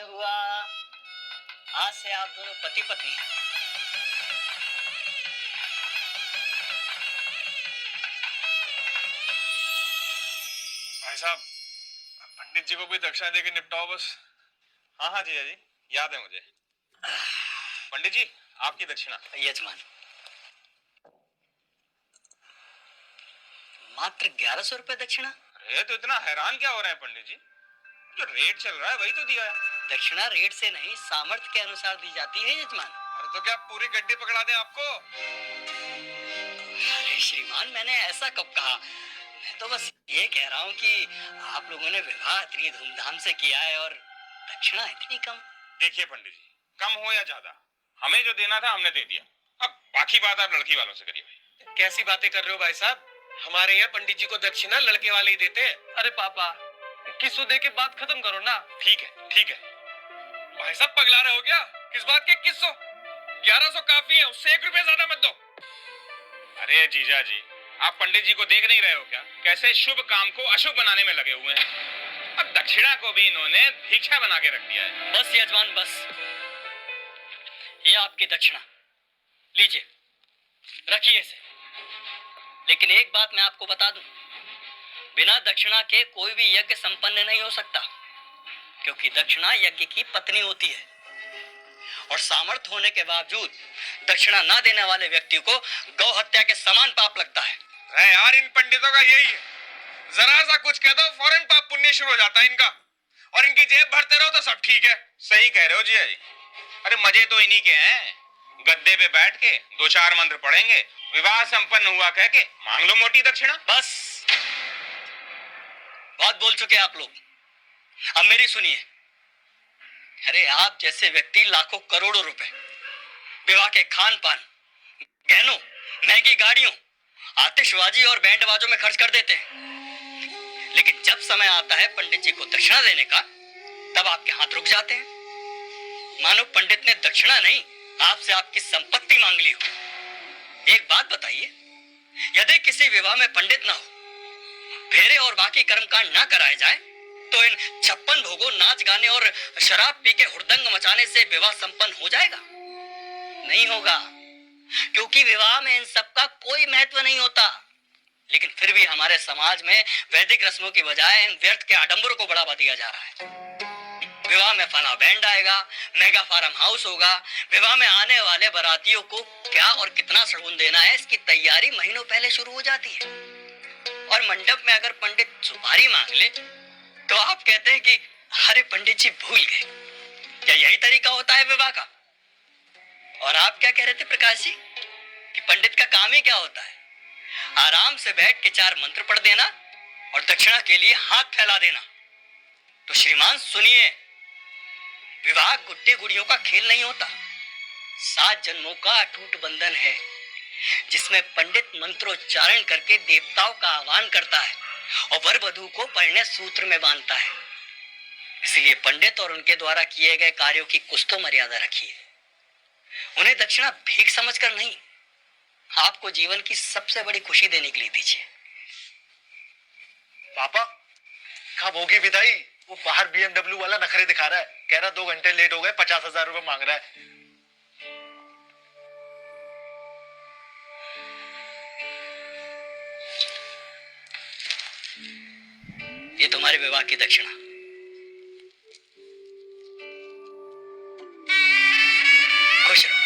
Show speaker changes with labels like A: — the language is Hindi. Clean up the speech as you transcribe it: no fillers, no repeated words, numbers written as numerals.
A: हुआ। आज से आप दोनों पति पत्नी हैं।
B: भाई साहब, पंडित जी को भी दक्षिणा देके निपटाओ बस।
C: हाँ हाँ जीजा जी, याद है मुझे। पंडित जी, आपकी दक्षिणा।
A: यजमान, मात्र 1100 रुपए दक्षिणा।
C: अरे तो इतना हैरान क्या हो रहे हैं पंडित जी? जो रेट चल रहा है वही तो दिया है।
A: दक्षिणा रेट से नहीं, सामर्थ्य के अनुसार दी जाती है यजमान।
C: अरे तो क्या पूरी गड्डी पकड़ा दें आपको?
A: अरे श्रीमान, मैंने ऐसा कब कहा? मैं तो बस ये कह रहा हूँ कि आप लोगों ने विवाह इतनी धूमधाम से किया है और दक्षिणा इतनी कम।
C: देखिए पंडित जी, कम हो या ज्यादा, हमें जो देना था हमने दे दिया। अब बाकी बात आप लड़की वालों से करिए भाई।
B: कैसी बातें कर रहे हो भाई साहब? हमारे यहाँ पंडित जी को दक्षिणा लड़के वाले ही देते हैं। अरे पापा, 2100 दे के बात खत्म करो ना।
C: ठीक है ठीक है।
B: भाई साहब पगला रहे हो क्या? किस बात के 2100? 1100 काफी है, उससे 1 रुपया ज्यादा मत दो।
C: अरे जीजा जी, आप पंडित जी को देख नहीं रहे हो क्या? कैसे शुभ काम को अशुभ बनाने में लगे हुए हैं। अब दक्षिणा को भी इन्होंने भिक्षा बना के रख दिया है।
A: बस यजमान बस, ये आपकी दक्षिणा लीजिए, रखिए इसे। लेकिन एक बात मैं आपको बता दूं, बिना दक्षिणा के कोई भी यज्ञ संपन्न नहीं हो सकता, क्योंकि दक्षिणा यज्ञ की पत्नी होती है और सामर्थ्य होने के बावजूद दक्षिणा न देने वाले व्यक्ति को गौ हत्या के समान पाप लगता है।
C: अरे यार, इन पंडितों का यही है, जरा सा कुछ कह दो फौरन पाप पुण्य शुरू हो जाता है इनका, और इनकी जेब भरते रहो तो सब ठीक है। सही कह रहे हो जीजा जी। अरे मजे तो इन्हीं के हैं। गद्दे पे बैठ के 2-4 मंत्र पढ़ेंगे, विवाह संपन्न हुआ कह के मांग लो मोटी दक्षिणा।
A: बस, बहुत बोल चुके आप लोग, अब मेरी सुनिए। अरे आप जैसे व्यक्ति लाखों करोड़ों रुपए विवाह के खान पान, गहनों, महंगी गाड़ियों, आतिशबाजी और बैंड बाजों में खर्च कर देते हैं, लेकिन जब समय आता है पंडित जी को दक्षिणा देने का, तब आपके हाथ रुक जाते हैं, मानो पंडित ने दक्षिणा नहीं, आपसे आपकी संपत्ति मांग ली हो। एक बात बताइए, यदि किसी विवाह में पंडित ना हो, फेरे और बाकी कर्मकांड ना कराए जाए, तो इन 56 भोगों, नाच गाने और शराब पी के हुड़दंग मचाने से विवाह संपन्न हो जाएगा? नहीं होगा, क्योंकि विवाह में इन सब का कोई महत्व नहीं होता। लेकिन फिर भी हमारे समाज में वैदिक रस्मों की बजाय इन व्यर्थ के आडंबरों को बढ़ावा दिया जा रहा है। विवाह में फला बैंड आएगा, मेगा फार्म हाउस होगा, विवाह में आने वाले बारातियों को क्या और कितना शगुन देना है, इसकी तैयारी महीनों पहले शुरू हो जाती है। और मंडप में अगर पंडित सुपारी मांग ले तो आप कहते हैं कि अरे पंडित जी भूल गए। क्या यही तरीका होता है विवाह का? और आप क्या कह रहे थे प्रकाश जी, कि पंडित का काम ही क्या होता है? आराम से बैठ के 4 मंत्र पढ़ देना और दक्षिणा के लिए हाथ फैला देना। तो श्रीमान सुनिए, विवाह गुड्डे गुड़ियों का खेल नहीं होता, 7 जन्मों का अटूट बंधन है, जिसमें पंडित मंत्रोच्चारण करके देवताओं का आह्वान करता है और वर वधू को परिणय सूत्र में बांधता है। इसलिए पंडित और उनके द्वारा किए गए कार्यों की कुछ तो मर्यादा रखिए। उन्हें दक्षिणा भीख समझकर नहीं, आपको जीवन की सबसे बड़ी खुशी देने के लिए दीजिए।
D: पापा, कब होगी विदाई? वो बाहर BMW वाला नखरे दिखा रहा है, कह रहा 2 घंटे लेट हो गए, 50,000 रुपए मांग रहा है।
A: ये तुम्हारे विवाह की दक्षिणा। खुश रहो।